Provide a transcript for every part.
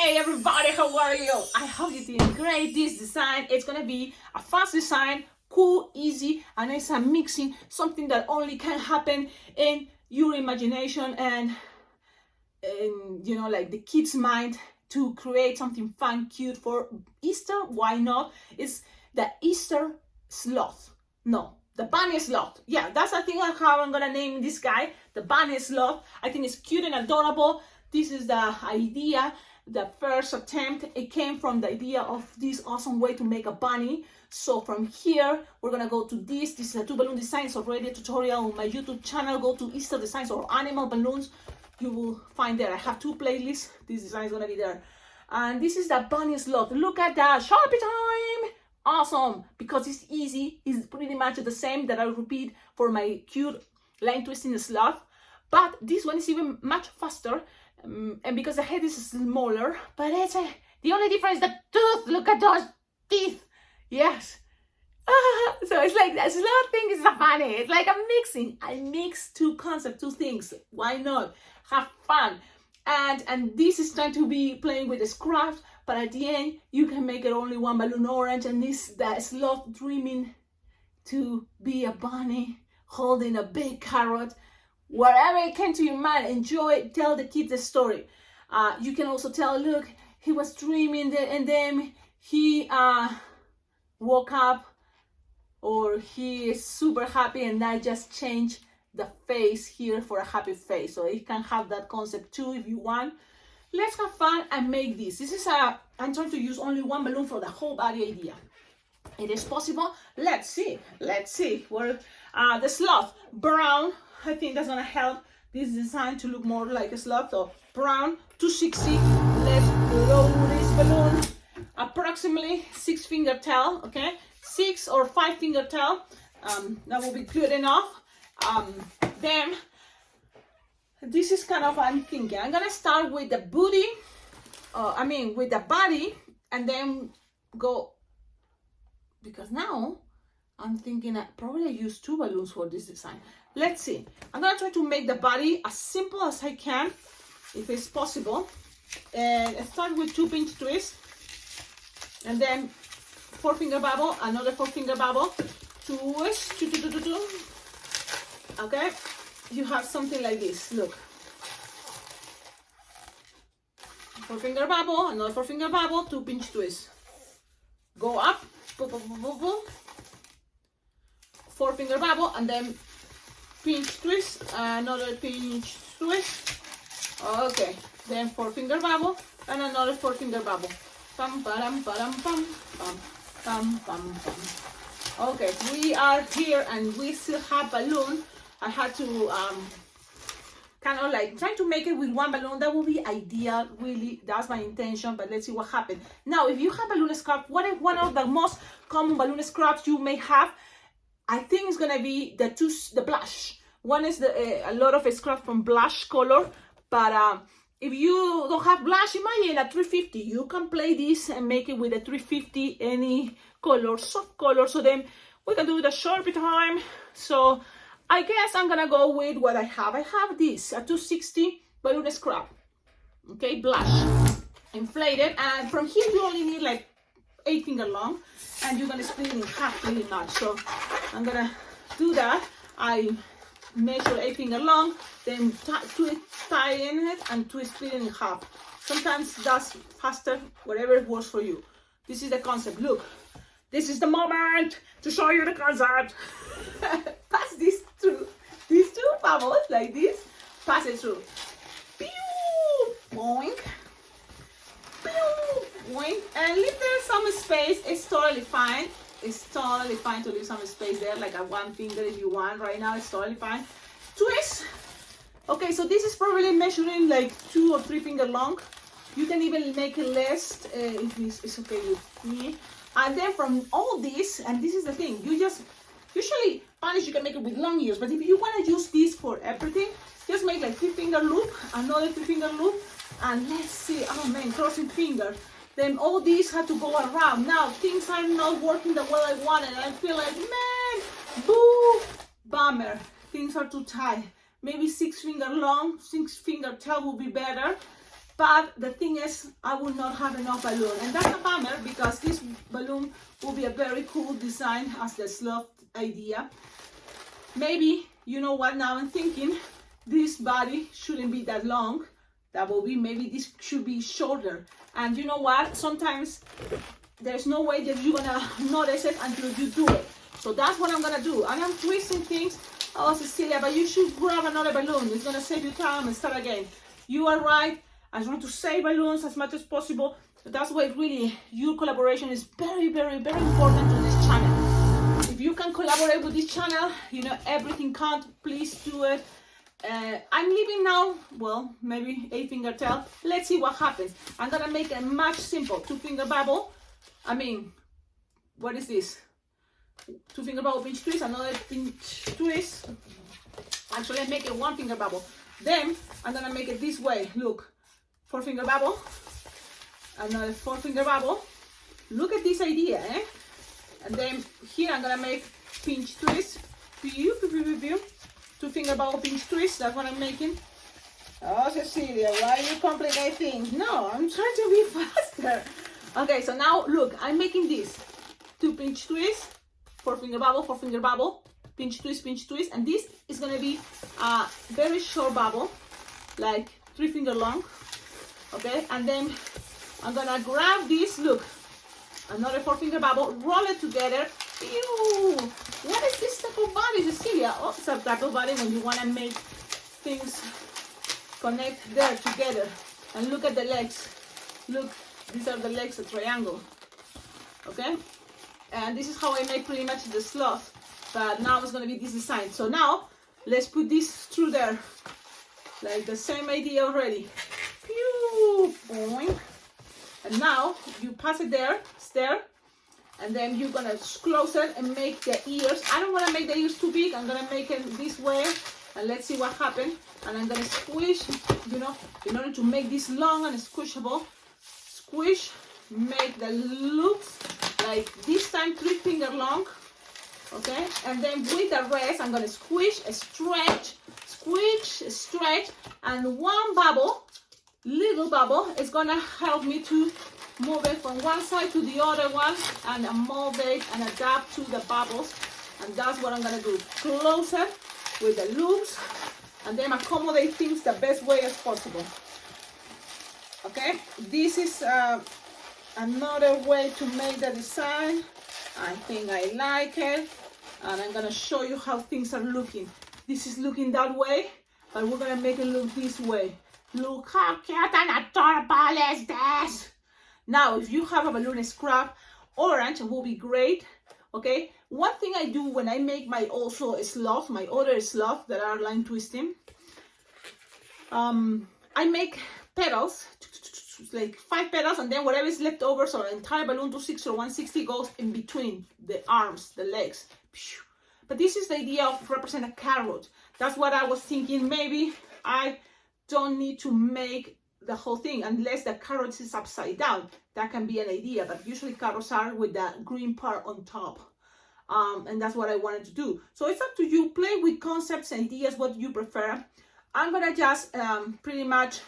Hey everybody, how are you? I hope you're doing great. This design, it's gonna be a fast design, cool, easy, and it's a mixing, something that only can happen in your imagination and you know, like the kids' mind to create something fun, cute for Easter. Why not? It's the Easter sloth. No, the bunny sloth. Yeah, that's I think how I'm gonna name this guy, the bunny sloth. I think it's cute and adorable. This is the idea. The first attempt, it came from the idea of this awesome way to make a bunny. So from here, we're gonna go to this. This is a 2 balloon designs, already a tutorial on my YouTube channel. Go to Easter designs or animal balloons. You will find there. I have 2 playlists. This design is gonna be there. And this is the bunny sloth. Look at that, Sharpie time. Awesome, because it's easy. It's pretty much the same that I repeat for my cute line twisting sloth. But this one is even much faster. And because the head is smaller, but it's the only difference is the tooth. Look at those teeth. Yes. So it's like a sloth thing is funny. It's like a mixing. I mix 2 concepts, 2 things. Why not? Have fun. And this is trying to be playing with the scraps, but at the end you can make it only 1 balloon orange, and this the sloth dreaming to be a bunny holding a big carrot. Whatever it came to your mind, enjoy it, tell the kids the story. You can also tell, look, he was dreaming and then he woke up, or he is super happy and I just changed the face here for a happy face. So you can have that concept too if you want. Let's have fun and make this. This is I'm trying to use only 1 balloon for the whole body idea. It is possible. Let's see. Where the sloth, brown. I think that's gonna help this design to look more like a sloth. So brown, 260. Let's blow this balloon. Approximately 6 finger tail. Okay, 6 or 5 finger tail. That will be good enough. Then this is kind of I'm thinking. I'm gonna start with the booty. With the body, and then go, because now I'm thinking I probably use 2 balloons for this design. Let's see. I'm gonna try to make the body as simple as I can, if it's possible. And I start with 2 pinch twists, and then 4 finger bubble, another 4 finger bubble, twist, 2, 2, 2, 2, 2. Okay, you have something like this. Look, 4 finger bubble, another 4 finger bubble, 2 pinch twists. Go up, 4 finger bubble, and then pinch twist, another pinch twist. Okay, then 4 finger bubble and another 4 finger bubble. Pam pam pam pam pam pam pam pam. Okay, we are here and we still have balloon. I had to kind of like trying to make it with 1 balloon. That would be ideal, really. That's my intention, but let's see what happens. Now, if you have balloon scrap, what is one of the most common balloon scraps you may have? I think it's gonna be the blush. One is a lot of scrap from blush color, but if you don't have blush, imagine a 350. You can play this and make it with a 350, any color, soft color. So then we can do the Sharpie time. So I guess I'm gonna go with what I have. I have this, a 260 balloon scrap. Okay, blush, inflated, and from here you only need like 8 finger long, and you're gonna split it in half pretty much. So I'm gonna do that. I measure 8 finger long, then tie in it and twist it in half. Sometimes that's faster, whatever works for you. This is the concept. Look, this is the moment to show you the concept. Pass this through these 2 bubbles like this. Pass it through. Pew! Boink. Pew! Boink. And leave there some space. It's totally fine. It's totally fine to leave some space there, like a 1 finger if you want. Right now, it's totally fine. Twist. Okay, so this is probably measuring like 2 or 3 finger long. You can even make it less if it's okay with me. And then from all this, and this is the thing, you just usually bunnies you can make it with long ears, but if you want to use this for everything, just make like 3 finger loop, another 3 finger loop, and let's see. Oh man, crossing fingers. Then all these have to go around. Now things are not working the way I wanted. I feel like, man, boo, bummer. Things are too tight. Maybe 6 finger long, 6 finger tail will be better. But the thing is, I will not have enough balloon. And that's a bummer because this balloon will be a very cool design as the sloth idea. Maybe, you know what, now I'm thinking this body shouldn't be that long. That will be, maybe this should be shorter. And you know what, sometimes there's no way that you're gonna notice it until you do it. So that's what I'm gonna do. And I'm twisting things. Oh, Cecilia, but you should grab another balloon. It's gonna save you time and start again. You are right. I want to save balloons as much as possible. That's why really your collaboration is very, very, very important to this channel. If you can collaborate with this channel, you know, everything counts. Please do it. I'm leaving now, well, maybe 8-finger tail. Let's see what happens. I'm gonna make a much simple 2-finger bubble. I mean, what is this? 2-finger bubble, pinch twist, another pinch twist. Actually, I make a 1-finger bubble. Then I'm gonna make it this way. Look, 4-finger bubble, another 4-finger bubble. Look at this idea, eh? And then here I'm gonna make pinch twist. 2-finger bubble, pinch twist. That's what I'm making. Oh, Cecilia, why you complicate things? No, I'm trying to be faster. Okay, so now look, I'm making this 2 pinch twist, 4-finger bubble, 4-finger bubble, pinch twist, and this is gonna be a very short bubble, like 3-finger long. Okay, and then I'm gonna grab this, look, another 4-finger bubble, roll it together. Ew, what is this type of body, Cecilia? Oh, it's a type of body when you wanna make things connect there together. And look at the legs. Look, these are the legs, a triangle. Okay, and this is how I make pretty much the sloth, but now it's gonna be this design. So now let's put this through there, like the same idea already. Pew, boing. And now you pass it there, and then you're gonna close it and make the ears. I don't want to make the ears too big. I'm gonna make it this way, and let's see what happens. And I'm gonna squish, you know, in order to make this long and squishable. Squish, make the loops like this time 3-finger long. Okay, and then with the rest, I'm gonna squish, stretch, and one bubble, little bubble, is gonna help me to move it from one side to the other one and mold it and adapt to the bubbles. And that's what I'm gonna do. Close it with the loops and then accommodate things the best way as possible. Okay, this is another way to make the design. I think I like it, and I'm gonna show you how things are looking. This is looking that way, but we're gonna make it look this way. Look how cute and adorable is this. Now, if you have a balloon scrap, orange will be great. Okay, one thing I do when I make my also sloth, my other sloth that are line twisting, I make petals, like 5 petals, and then whatever is left over, so the entire balloon 260 or 160 goes in between the arms, the legs. But this is the idea of represent a carrot. That's what I was thinking. Maybe I don't need to make the whole thing unless the carrot is upside down. That can be an idea, but usually carrots are with the green part on top. And that's what I wanted to do. So it's up to you. Play with concepts and ideas, what you prefer. I'm gonna just pretty much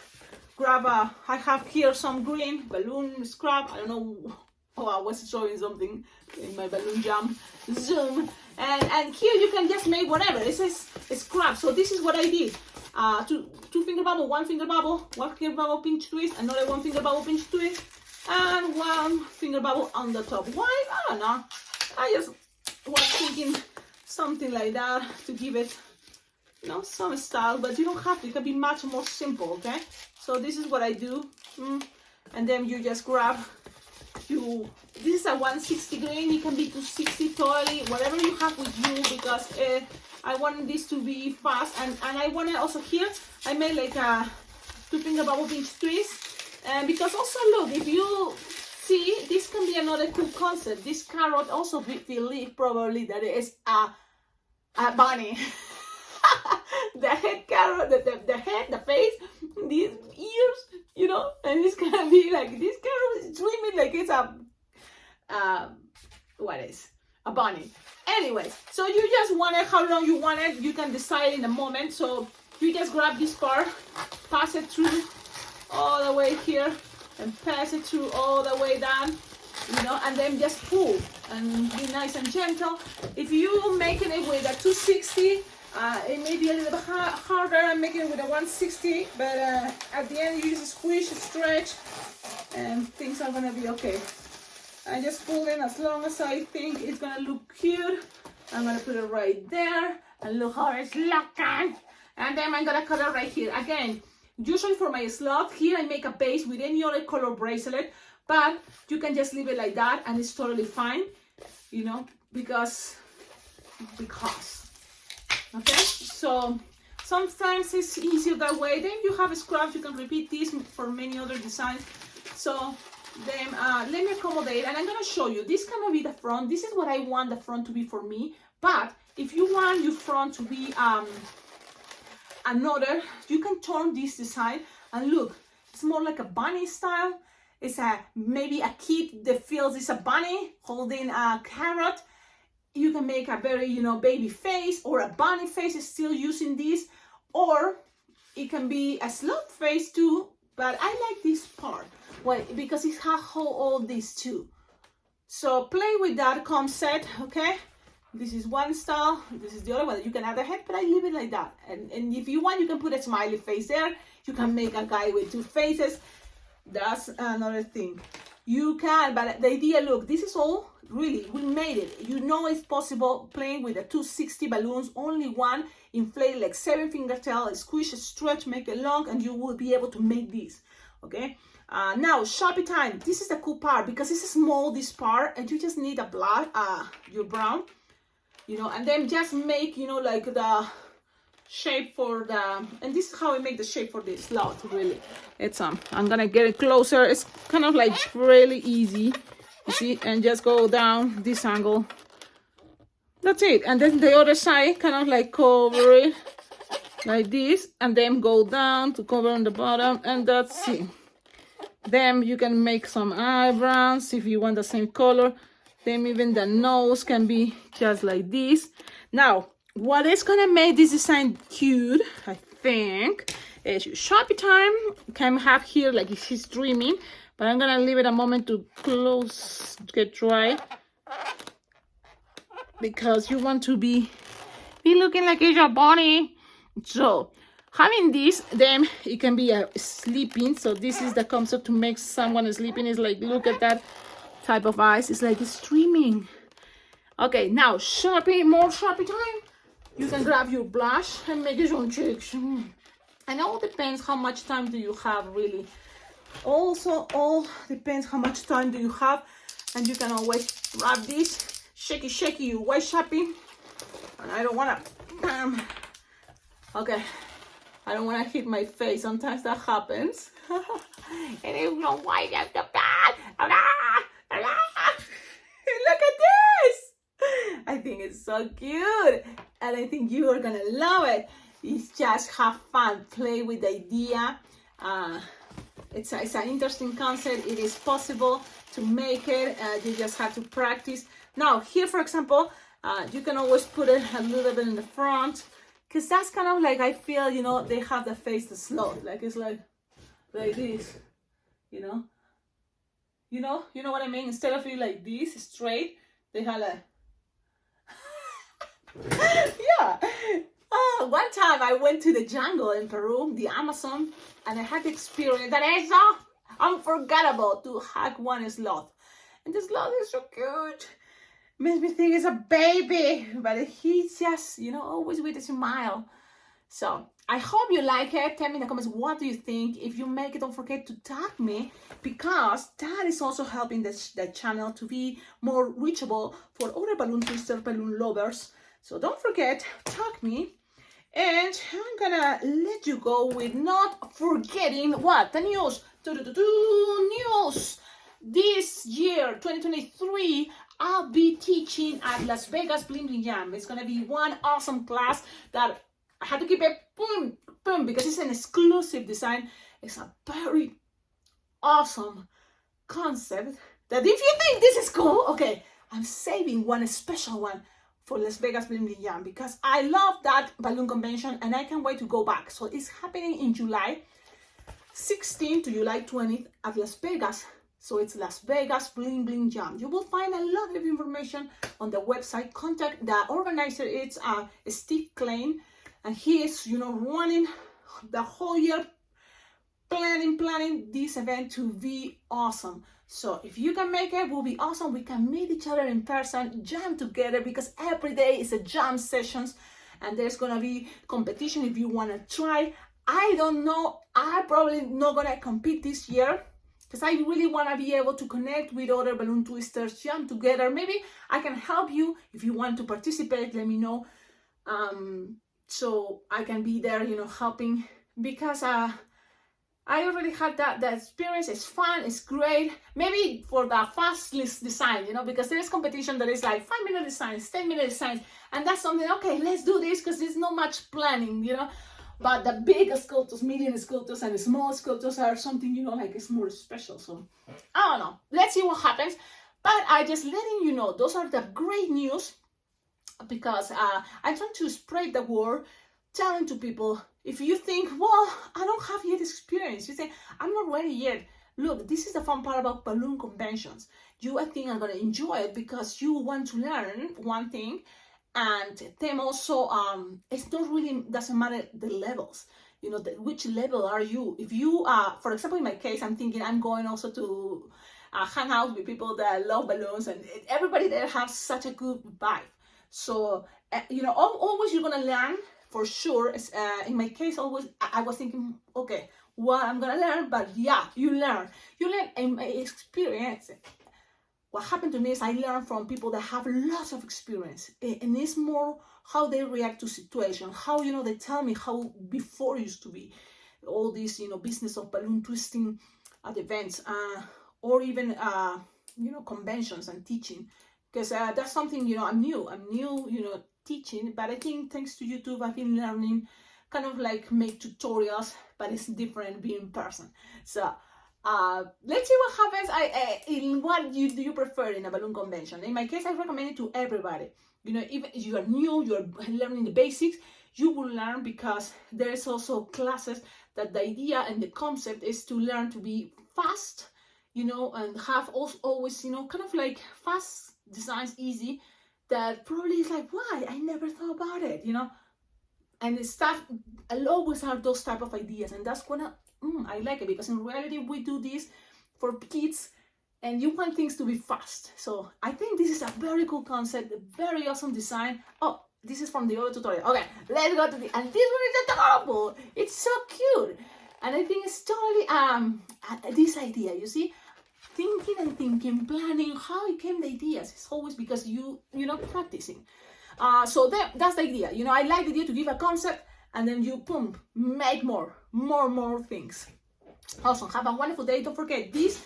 grab I have here some green balloon scrap. I don't know. Oh, I was showing something in my balloon jam zoom. And here you can just make whatever. It says scrap. So this is what I did. 2-finger bubble, 1-finger bubble, 1-finger bubble, pinch twist, another 1-finger bubble, pinch twist, and 1-finger bubble on the top. Why? I don't know. I just was thinking something like that to give it, you know, some style, but you don't have to. It can be much more simple, okay? So this is what I do. And then you just grab, this is a 160 grain, it can be 260 totally, whatever you have with you, because I want this to be fast, and I want to also here, I made like a 2-finger bubble pinch twist, and because also look, if you see, this can be another cool concept. This carrot also believe probably that it is a bunny. The head carrot, the head, the face, these ears, you know, and it's gonna be like this carrot is swimming like it's a bunny. Anyways, so you just want it how long you want it. You can decide in a moment. So you just grab this part, pass it through all the way here and pass it through all the way down, you know, and then just pull and be nice and gentle. If you making it with a 260, it may be a little bit harder. I'm making it with a 160, but at the end you just squish, stretch, and things are gonna be okay. I just pull in as long as I think it's gonna look cute. I'm gonna put it right there, and look how it's looking. And then I'm gonna cut it right here. Again, usually for my sloth, here I make a base with any other color bracelet, but you can just leave it like that and it's totally fine, you know, because, okay? So sometimes it's easier that way. Then you have scraps, you can repeat this for many other designs. So then let me accommodate, and I'm gonna show you. This cannot be the front. This is what I want the front to be for me. But if you want your front to be another, you can turn this design and look, it's more like a bunny style. It's maybe a kid that feels it's a bunny holding a carrot. You can make a very, you know, baby face or a bunny face still using this, or it can be a sloth face too, but I like this part. Why? Because it has all these too. So play with that concept, okay? This is one style, this is the other one. You can add a head, but I leave it like that. And if you want, you can put a smiley face there. You can make a guy with two faces. That's another thing. You can, but the idea, look, this is all, really, we made it. You know it's possible playing with the 260 balloons, only one, inflate like 7 fingertail, squish, stretch, make it long, and you will be able to make this, okay? Now, Sharpie time. This is the cool part, because it's small, this part, and you just need a black, your brown, you know, and then just make, you know, like the shape for the, and this is how I make the shape for this sloth, really. It's I'm gonna get it closer. It's kind of like really easy, you see, and just go down this angle. That's it. And then the other side, kind of like cover it like this, and then go down to cover on the bottom, and that's it. Then you can make some eyebrows if you want the same color. Then even the nose can be just like this. Now, what is gonna make this design cute, I think, is your Sharpie time. Can have here like if she's dreaming, but I'm gonna leave it a moment to close, get dry, because you want to be looking like it's your body. So having this, then it can be a sleeping. So this is the concept to make someone sleeping. Is like, look at that type of eyes. It's like it's dreaming. Okay, now Sharpie, more Sharpie time. You can grab your blush and make your own cheeks. And it all depends how much time do you have, really. Also, all depends how much time do you have. And you can always grab this, shaky your white Sharpie. And I don't want to, okay, I don't want to hit my face. Sometimes that happens. And it's not white after that. Look at this. I think it's so cute. And I think you are going to love it. It's just have fun. Play with the idea. It's an interesting concept. It is possible to make it. You just have to practice. Now, here, for example, you can always put it a little bit in the front. Because that's kind of like, I feel, you know, they have the face the sloth. Like, it's like this, you know? You know what I mean? Instead of it like this, straight, they have a... Yeah. One time I went to the jungle in Peru, the Amazon, and I had the experience that is so unforgettable to hug one sloth. And the sloth is so cute. Makes me think it's a baby, but he's just, you know, always with a smile. So I hope you like it. Tell me in the comments, what do you think? If you make it, don't forget to tag me, because that is also helping the channel to be more reachable for other balloon twisters, balloon lovers. So don't forget, tag me. And I'm gonna let you go with not forgetting what? The news. News. This year, 2023, I'll be teaching at Las Vegas Bling Bling Jam. It's gonna be one awesome class that I had to keep it boom because it's an exclusive design. It's a very awesome concept that if you think this is cool, okay, I'm saving one special one for Las Vegas Bling Bling Jam because I love that balloon convention and I can't wait to go back. So it's happening in July. 16th to July 20th at Las Vegas. So it's Las Vegas Bling Bling Jam. You will find a lot of information on the website. Contact the organizer. It's Steve Klein, and he is, running the whole year, planning this event to be awesome. So if you can make it, will be awesome. We can meet each other in person, jam together, because every day is a jam sessions, and there's gonna be competition if you wanna try. I don't know. I probably not gonna compete this year, because I really want to be able to connect with other balloon twisters, jam together. Maybe I can help you if you want to participate. Let me know, so I can be there, helping, because I already had that experience. It's fun, it's great. Maybe for the fastest design, because there is competition that is like 5-minute designs, 10-minute designs, and that's something, okay, let's do this, because there's not much planning, But the big sculptures, medium sculptures, and the small sculptures are something, like it's more special. So, I don't know. Let's see what happens. But I just letting you know, those are the great news, because I'm trying to spread the word, telling to people, if you think, well, I don't have yet experience, you say, I'm not ready yet. Look, this is the fun part about balloon conventions. You, I think, are going to enjoy it because you want to learn one thing. And them also, it's not really, doesn't matter the levels, which level are you? If you, for example, in my case, I'm thinking I'm going also to hang out with people that love balloons, and everybody there has such a good vibe. So, always you're going to learn for sure. In my case, always, I was thinking, okay, well, I'm going to learn, but yeah, you learn in my experience. What happened to me is I learned from people that have lots of experience, and it's more how they react to situations, how, they tell me how before used to be all this, business of balloon twisting at events, or even, conventions and teaching, because that's something, I'm new, teaching, but I think thanks to YouTube, I've been learning kind of like make tutorials, but it's different being in person. So, let's see what happens. In what do you prefer in a balloon convention? In my case, I recommend it to everybody. Even if you are new, you are learning the basics, you will learn, because there is also classes that the idea and the concept is to learn to be fast, and have also always, kind of like fast designs, easy, that probably is like, why? I never thought about it, and the stuff, I'll always have those type of ideas, and that's gonna, I like it, because in reality we do this for kids and you want things to be fast. So I think this is a very cool concept, a very awesome design. Oh, this is from the other tutorial. Okay, let's go to and this one is adorable. It's so cute, and I think it's totally this idea, you see, thinking, planning, how it came the ideas. It's always because practicing. So that's the idea. I like the idea to give a concept, and then you, boom, make more things. Awesome. Have a wonderful day. Don't forget, this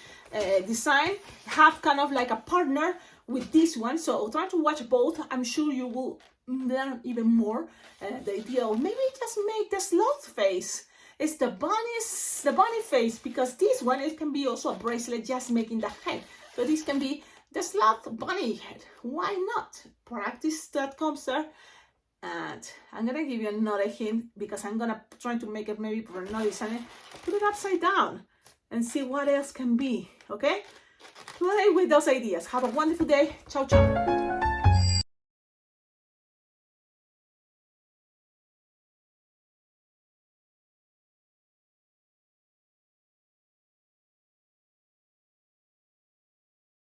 design have kind of like a partner with this one. So try to watch both. I'm sure you will learn even more. The idea of maybe just make the sloth face. It's the bunny face, because this one, it can be also a bracelet, just making the head. So this can be the sloth bunny head. Why not? Practice that concept. And I'm gonna give you another hint, because I'm gonna try to make it maybe for another design. Put it upside down and see what else can be. Okay, play with those ideas. Have a wonderful day. Ciao, ciao.